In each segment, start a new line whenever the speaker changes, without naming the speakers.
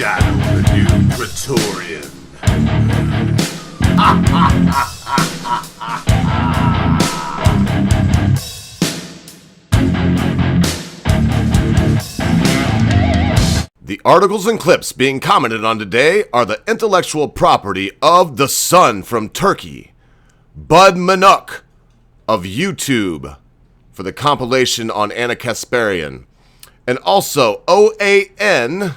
Shadow the new Praetorian. The articles and clips being commented on today are the intellectual property of the Son from Turkey, Bud Manuk of YouTube for the compilation on Anna Kasparian, and also OAN,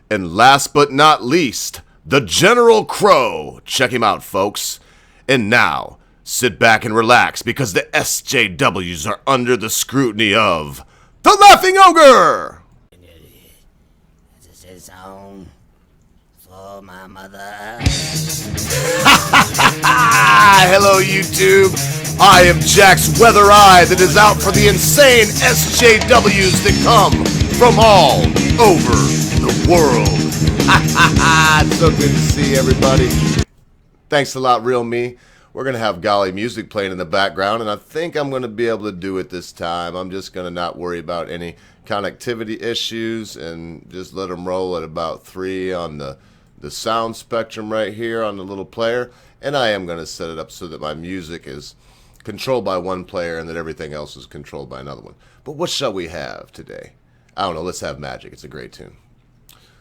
and last but not least, the General Crow. Check him out, folks. And now, sit back and relax because the SJWs are under the scrutiny of the Laughing Ogre!
This is home for my mother.
Hello, YouTube. I am Jack's Weather Eye that is out for the insane SJWs that come from all over the world. It's so good to see everybody. Thanks a lot, Real Me. We're going to have golly music playing in the background, and I think I'm going to be able to do it this time. I'm just going to not worry about any connectivity issues and just let them roll at about 3 on the sound spectrum right here on the little player. And I am going to set it up so that my music is controlled by one player and that everything else is controlled by another one. But what shall we have today? I don't know. Let's have Magic. It's a great tune.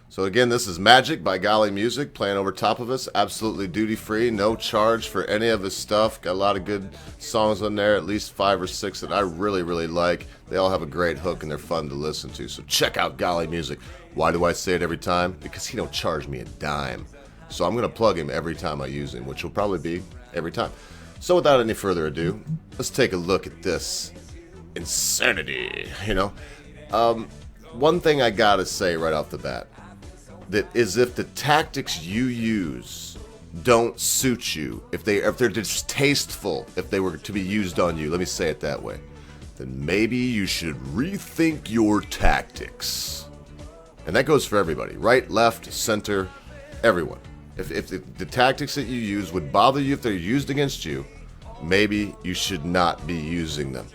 So again, this is Magic by Golly Music playing over top of us. Absolutely duty-free. No charge for any of his stuff. Got a lot of good songs on there. At least 5 or 6 that I really, really like. They all have a great hook and they're fun to listen to. So check out Golly Music. Why do I say it every time? Because he don't charge me a dime. So I'm going to plug him every time I use him, which will probably be every time. So without any further ado, let's take a look at this insanity, One thing I got to say right off the bat. That is, if the tactics you use don't suit you, if they're distasteful, if they were to be used on you, let me say it that way, then maybe you should rethink your tactics. And that goes for everybody, right, left, center, everyone. If the tactics that you use would bother you if they're used against you, maybe you should not be using them.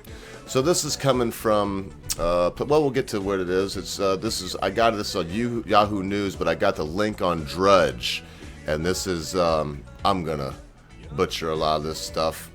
So this is coming from, we'll get to what it is. I got this on Yahoo News, but I got the link on Drudge. And this is, I'm going to butcher a lot of this stuff.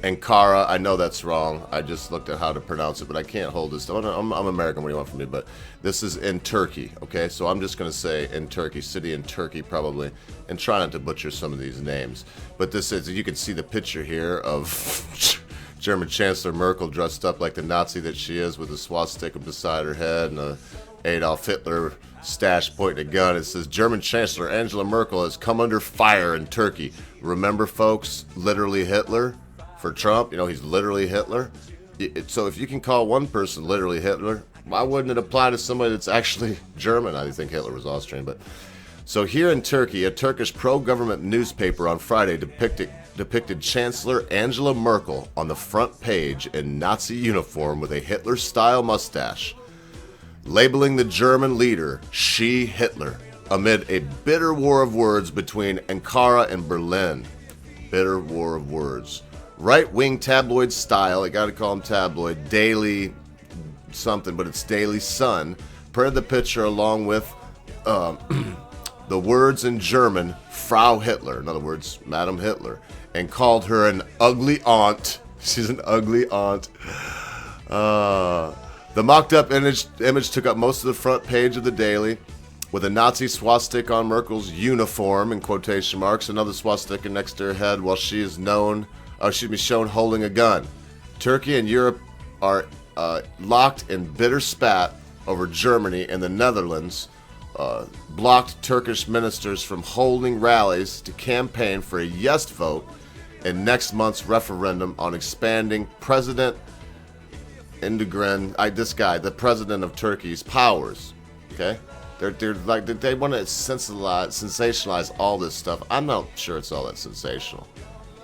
Ankara, I know that's wrong. I just looked at how to pronounce it, but I can't hold this. I'm American, what do you want from me? But this is in Turkey, okay? So I'm just going to say in Turkey, city in Turkey probably, and try not to butcher some of these names. But this is, you can see the picture here of German Chancellor Merkel dressed up like the Nazi that she is with a swastika beside her head and a Adolf Hitler stash pointing a gun. It says, German Chancellor Angela Merkel has come under fire in Turkey. Remember, folks, literally Hitler for Trump? He's literally Hitler. So if you can call one person literally Hitler, why wouldn't it apply to somebody that's actually German? I think Hitler was Austrian, but... So here in Turkey, a Turkish pro-government newspaper on Friday depicted Chancellor Angela Merkel on the front page in Nazi uniform with a Hitler-style mustache, labeling the German leader She Hitler amid a bitter war of words between Ankara and Berlin. Bitter war of words. Right-wing tabloid style, I gotta call them tabloid, Daily something, but it's Daily Sun, printed the picture along with the words in German, Frau Hitler, in other words, Madam Hitler, and called her an ugly aunt. She's an ugly aunt. The mocked-up image took up most of the front page of the Daily, with a Nazi swastika on Merkel's uniform, in quotation marks, another swastika next to her head, while she is shown holding a gun. Turkey and Europe are locked in bitter spat over Germany and the Netherlands, blocked Turkish ministers from holding rallies to campaign for a yes vote in next month's referendum on expanding President Erdogan, the president of Turkey's powers. Okay, they want to sensationalize all this stuff. I'm not sure it's all that sensational.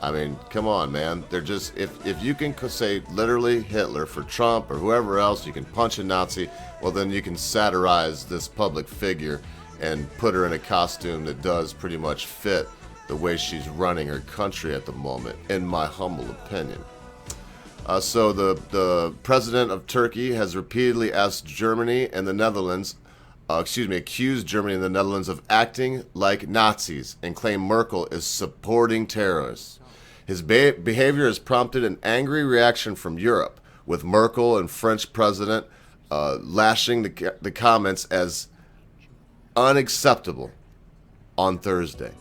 I mean, come on, man. They're just, if you can say literally Hitler for Trump or whoever else, you can punch a Nazi, well then you can satirize this public figure and put her in a costume that does pretty much fit the way she's running her country at the moment, in my humble opinion. So the president of Turkey has repeatedly asked Germany and the Netherlands accused Germany and the Netherlands of acting like Nazis and claimed Merkel is supporting terrorists. His behavior has prompted an angry reaction from Europe, with Merkel and French President lashing the comments as unacceptable on Thursday.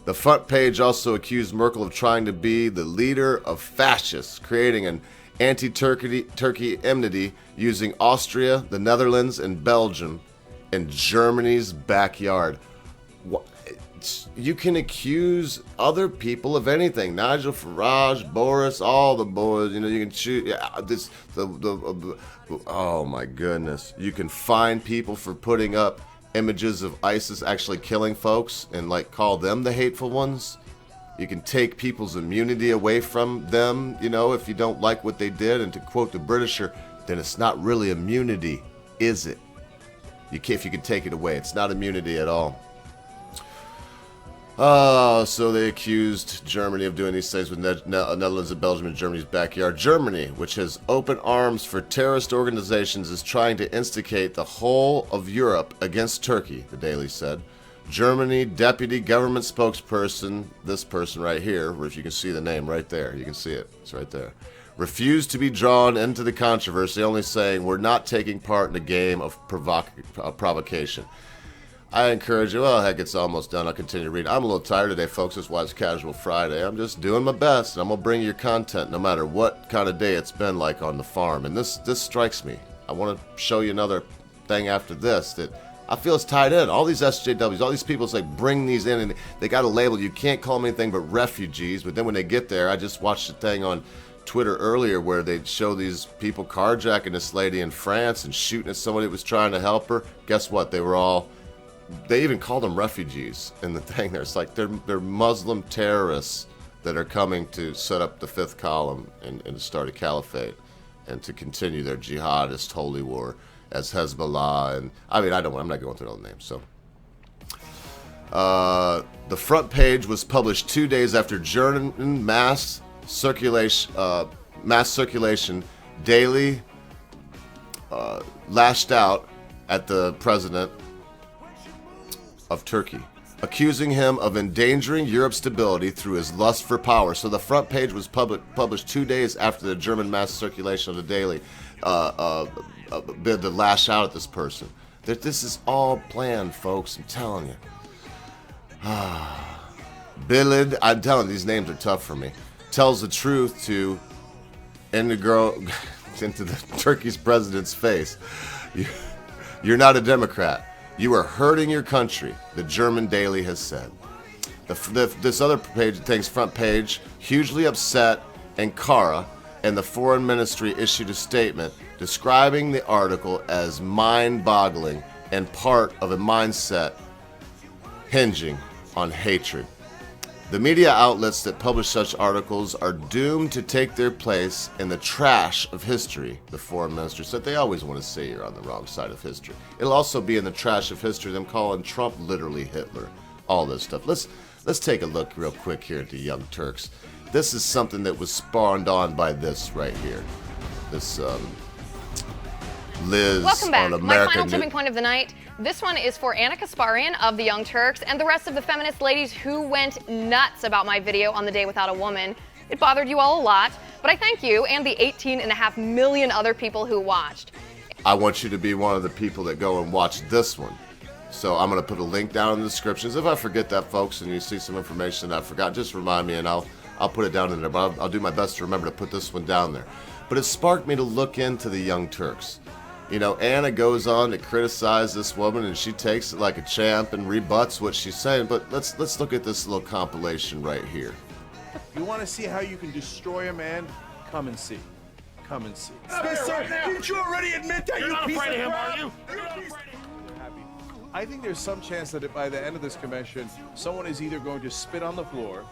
The front page also accused Merkel of trying to be the leader of fascists, creating an anti-Turkey enmity using Austria, the Netherlands, and Belgium in Germany's backyard. You can accuse other people of anything. Nigel Farage, Boris, all the boys. You know, you can shoot. Yeah, oh my goodness! You can fine people for putting up images of ISIS actually killing folks and like call them the hateful ones. You can take people's immunity away from them, you know, if you don't like what they did. And to quote the Britisher, then it's not really immunity, is it? If you can take it away, it's not immunity at all. So they accused Germany of doing these things with Netherlands and Belgium in Germany's backyard. Germany, which has open arms for terrorist organizations, is trying to instigate the whole of Europe against Turkey, the Daily said. Germany deputy government spokesperson, this person right here, if you can see the name right there, you can see it, it's right there, refused to be drawn into the controversy, only saying, we're not taking part in a game of provocation. I encourage you, well, heck, it's almost done. I'll continue reading. I'm a little tired today, folks. That's why it's Casual Friday. I'm just doing my best, and I'm going to bring you your content no matter what kind of day it's been like on the farm. And this strikes me. I want to show you another thing after this that I feel is tied in. All these SJWs, all these people, it's like bring these in, and they got a label. You can't call them anything but refugees. But then when they get there, I just watched a thing on Twitter earlier where they'd show these people carjacking this lady in France and shooting at somebody that was trying to help her. Guess what? They even called them refugees in the thing there. It's like they're Muslim terrorists that are coming to set up the fifth column and start a caliphate and to continue their jihadist holy war as Hezbollah. And I'm not going through all the names. So the front page was published 2 days after German mass circulation daily lashed out at the president of Turkey, accusing him of endangering Europe's stability through his lust for power. So the front page was published 2 days after the German mass circulation of the Daily bid to lash out at this person. This is all planned, folks. I'm telling you. Bilid, I'm telling you, these names are tough for me. Tells the truth to into the Turkey's president's face. You're not a Democrat. You are hurting your country, the German Daily has said. This other page, thing's front page, hugely upset Ankara, and the foreign ministry issued a statement describing the article as mind-boggling and part of a mindset hinging on hatred. The media outlets that publish such articles are doomed to take their place in the trash of history, the foreign minister said. They always want to say you're on the wrong side of history. It'll also be in the trash of history, them calling Trump literally Hitler, all this stuff. Let's take a look real quick here at the Young Turks. This is something that was spawned on by this right here. This Liz
Welcome back.
on American
My final tipping point of the night. This one is for Anna Kasparian of the Young Turks and the rest of the feminist ladies who went nuts about my video on the Day Without a Woman. It bothered you all a lot, but I thank you and the 18.5 million other people who watched.
I want you to be one of the people that go and watch this one. So I'm going to put a link down in the descriptions. If I forget that, folks, and you see some information that I forgot, just remind me and I'll put it down in there. But I'll do my best to remember to put this one down there. But it sparked me to look into the Young Turks. You know, Anna goes on to criticize this woman, and she takes it like a champ and rebuts what she's saying. But let's look at this little compilation right here.
You want to see how you can destroy a man? Come and see. Come and see.
Spencer, didn't you already admit that? You're not afraid of him, are you?
I think there's some chance that by the end of this convention, someone is either going to spit on the floor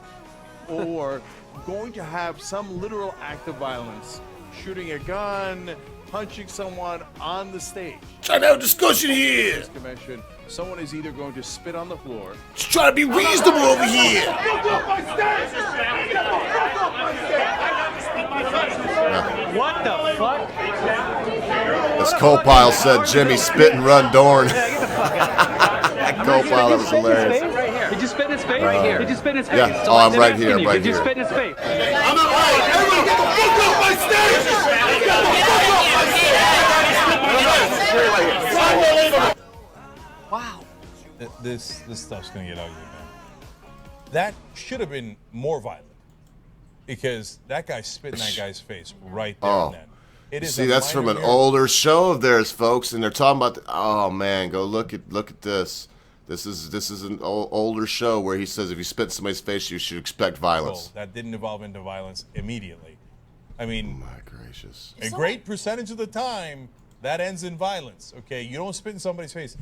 or going to have some literal act of violence, shooting a gun, punching someone on the stage.
Trying to have a discussion here.
This convention, someone is either going to spit on the floor.
Just trying to be reasonable over here.
What the fuck?
This coal pile said Jimmy spit and run Dorn.
Yeah, get the fuck
That co-pilot was hilarious.
Right here. Did you spit in his face?
Right here.
Did you spit in his face?
Yeah. Oh, I'm right here. I'm right
Did you
here.
spit in his face?
I'm not right. Everybody get the fuck off my stage! Get the fuck off my stage!
Wow.
This stuff's gonna get ugly, man. That should have been more violent because that guy spit in that guy's face right there and then. It is
See, that's from an older show of theirs, folks, and they're talking about. Oh man, go look at this. This is an older show where he says if you spit in somebody's face, you should expect violence.
That didn't evolve into violence immediately. I mean,
oh my gracious!
A great percentage of the time that ends in violence. Okay, you don't spit in somebody's face.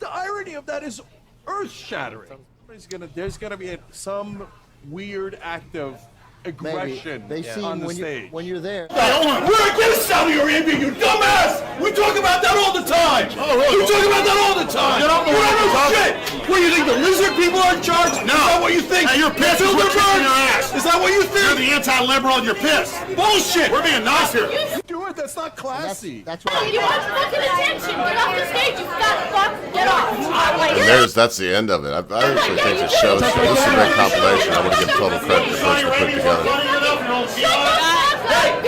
The irony of that is earth-shattering. There's gonna be some weird act of aggression
They see
on the
when
stage.
when you're there.
We're against Saudi Arabia, you dumbass! We talk about that all the time! We talk about that all the time! You don't know what shit! What do you think, the lizard people are in charge? No! Is that what you think? Hey, you're pissed. We're kicking your ass! Is that what you think? You're the anti-liberal and you're pissed! Bullshit! We're being nice here!
Do it, that's not classy.
That's right.
You want fucking attention? Get off the stage, you fat fuck! Get off!
And that's the end of it. I actually think the show. This is a great compilation. I want to give total credit to the person who put it together.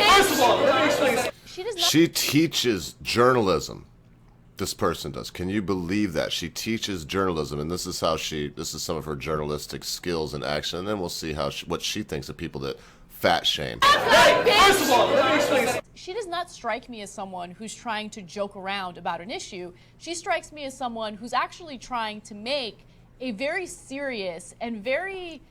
First of all, let me explain.
She teaches journalism. This person does. Can you believe that? She teaches journalism, and this is how this is some of her journalistic skills in action, and then we'll see what she thinks of people that fat shame.
First of all, let me explain.
She does not strike me as someone who's trying to joke around about an issue. She strikes me as someone who's actually trying to make a very serious and very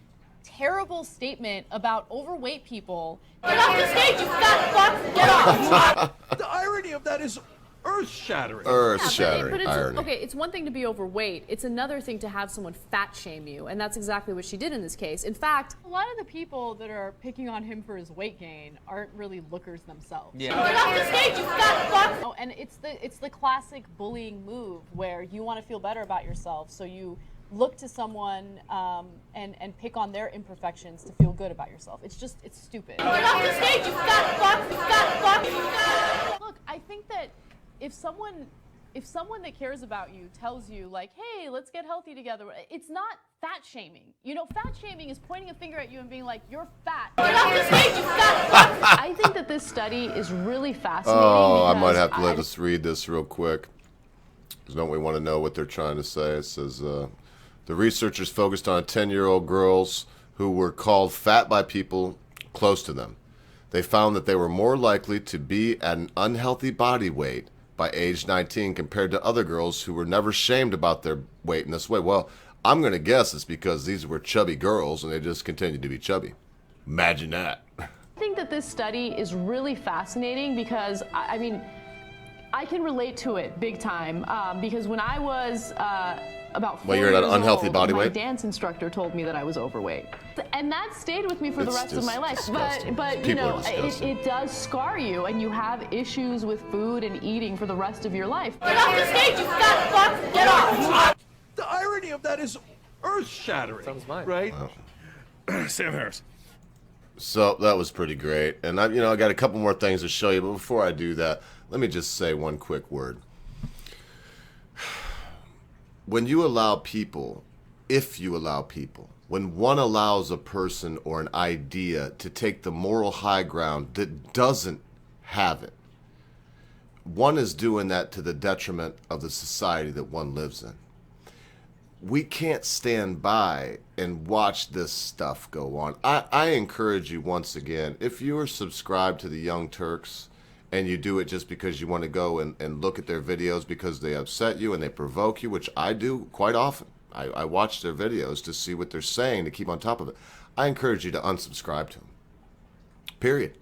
terrible statement about overweight people. Get off the stage, you fat fuck! Get off!
The irony of that is earth-shattering.
Earth-shattering irony.
Okay, it's one thing to be overweight. It's another thing to have someone fat shame you, and that's exactly what she did in this case. In fact, a lot of the people that are picking on him for his weight gain aren't really lookers themselves.
Yeah.
Get off the stage, you fat fuck! Oh, and it's the classic bullying move where you want to feel better about yourself, so you look to someone and pick on their imperfections to feel good about yourself. It's stupid. Get off the stage, you fat fuck! You fat fuck! Look, I think that if someone that cares about you tells you like, hey, let's get healthy together, it's not fat shaming. You know, fat shaming is pointing a finger at you and being like, you're fat. Get off the stage, you fat fuck! I think that this study is really fascinating.
Oh, I might have to let us read this real quick. Because don't we want to know what they're trying to say? It says, the researchers focused on 10-year-old girls who were called fat by people close to them. They found that they were more likely to be at an unhealthy body weight by age 19 compared to other girls who were never shamed about their weight in this way. Well, I'm going to guess it's because these were chubby girls and they just continued to be chubby. Imagine that.
I think that this study is really fascinating because, I mean, I can relate to it big time because when I was about 4
you're at an
years
unhealthy
old,
body
my
weight?
dance instructor told me that I was overweight. And that stayed with me for the
It's
rest of my life.
disgusting.
But you
People are
know,
disgusting.
it does scar you and you have issues with food and eating for the rest of your life.
Get off the stage, you fat fuck! Get off!
The irony of that is earth-shattering.
Sounds mine.
Right?
Sam Harris.
So that was pretty great. And I got a couple more things to show you, but before I do that, let me just say one quick word. When you allow people, if you allow people, when one allows a person or an idea to take the moral high ground that doesn't have it, one is doing that to the detriment of the society that one lives in. We can't stand by and watch this stuff go on. I encourage you once again, if you are subscribed to the Young Turks and you do it just because you want to go and look at their videos because they upset you and they provoke you, which I do quite often. I watch their videos to see what they're saying to keep on top of it. I encourage you to unsubscribe to them. Period.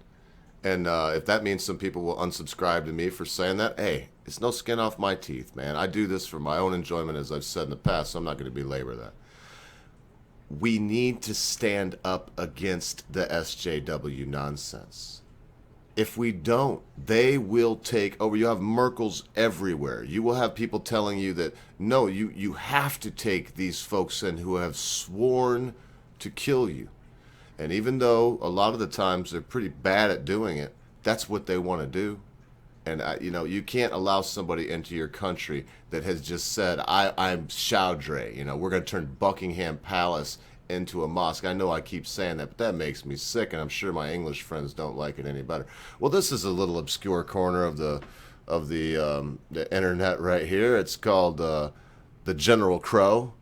And if that means some people will unsubscribe to me for saying that, hey, it's no skin off my teeth, man. I do this for my own enjoyment, as I've said in the past, so I'm not going to belabor that. We need to stand up against the SJW nonsense. If we don't, they will take over. You have Merkels everywhere. You will have people telling you that, no, you have to take these folks in who have sworn to kill you. And even though a lot of the times they're pretty bad at doing it, that's what they want to do. And you know, you can't allow somebody into your country that has just said, I'm Chaudhry. You know, we're going to turn Buckingham Palace into a mosque. I know I keep saying that, but that makes me sick, and I'm sure my English friends don't like it any better. Well, this is a little obscure corner of the internet right here. It's called the General Crow.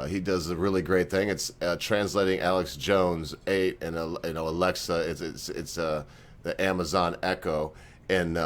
He does a really great thing. It's translating Alex Jones 8 and Alexa. It's the Amazon Echo, and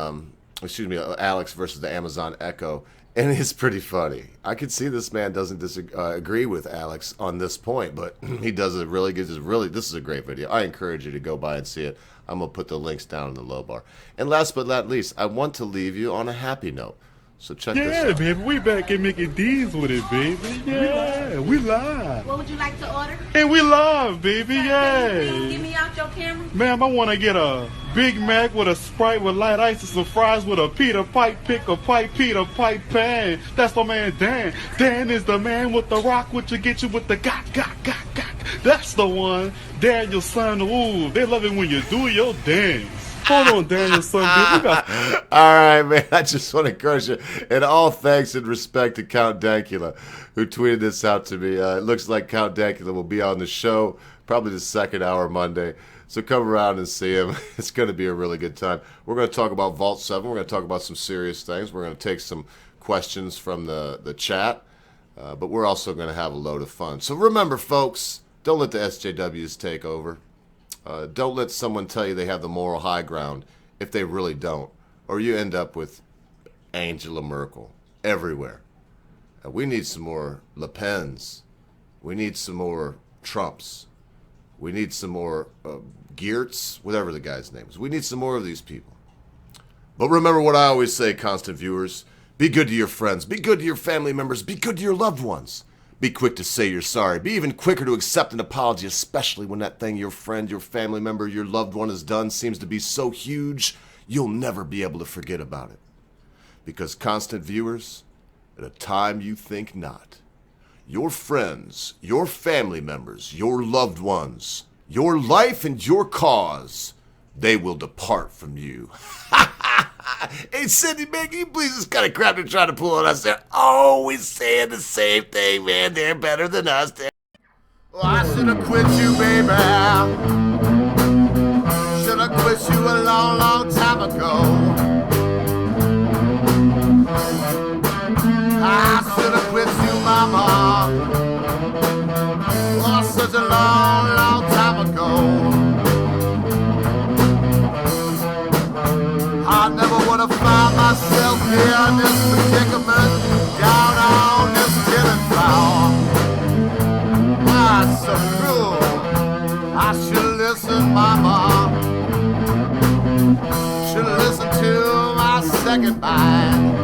excuse me, Alex versus the Amazon Echo, and it's pretty funny. I can see this man doesn't agree with Alex on this point, but he does it really good. This is a great video. I encourage you to go by and see it. I'm gonna put the links down in the low bar. And last but not least, I want to leave you on a happy note. So check this out.
Yeah, baby, we back in making D's with it, baby. Yeah, we live.
What would you like to order?
And we live, baby, yeah.
Can you give me out your camera?
Ma'am, I want to get a Big Mac with a Sprite with light ice and some fries with a Peter Pipe pick a pipe, Peter Pipe pan. That's my man Dan. Dan is the man with the rock, which will get you with the got. That's the one. Daniel's son, ooh, they love it when you do your dance. Hold on, Daniel's son, dude.
All right, man. I just want to encourage you. And all thanks and respect to Count Dankula, who tweeted this out to me. It looks like Count Dankula will be on the show probably the second hour Monday. So come around and see him. It's going to be a really good time. We're going to talk about Vault 7. We're going to talk about some serious things. We're going to take some questions from the chat. But we're also going to have a load of fun. So remember, folks, don't let the SJWs take over. Don't let someone tell you they have the moral high ground if they really don't. Or you end up with Angela Merkel everywhere. We need some more Le Pens. We need some more Trumps. We need some more Geertz, whatever the guy's name is. We need some more of these people. But remember what I always say, constant viewers. Be good to your friends. Be good to your family members. Be good to your loved ones. Be quick to say you're sorry. Be even quicker to accept an apology, especially when that thing your friend, your family member, your loved one has done seems to be so huge, you'll never be able to forget about it. Because, constant viewers, at a time you think not, your friends, your family members, your loved ones, your life and your cause, they will depart from you. Hey, Cindy, man, can you please this kind of crap they're trying to pull on us? They're always saying the same thing, man. They're better than us. Well, I should have quit you, baby. Should have quit you a long, long time ago. I should have quit you, mama. Oh, such a long, long time ago. I never would have found myself here in this predicament, down on this killing floor. Why so cruel? I should listen, mama. Should listen to my second mind.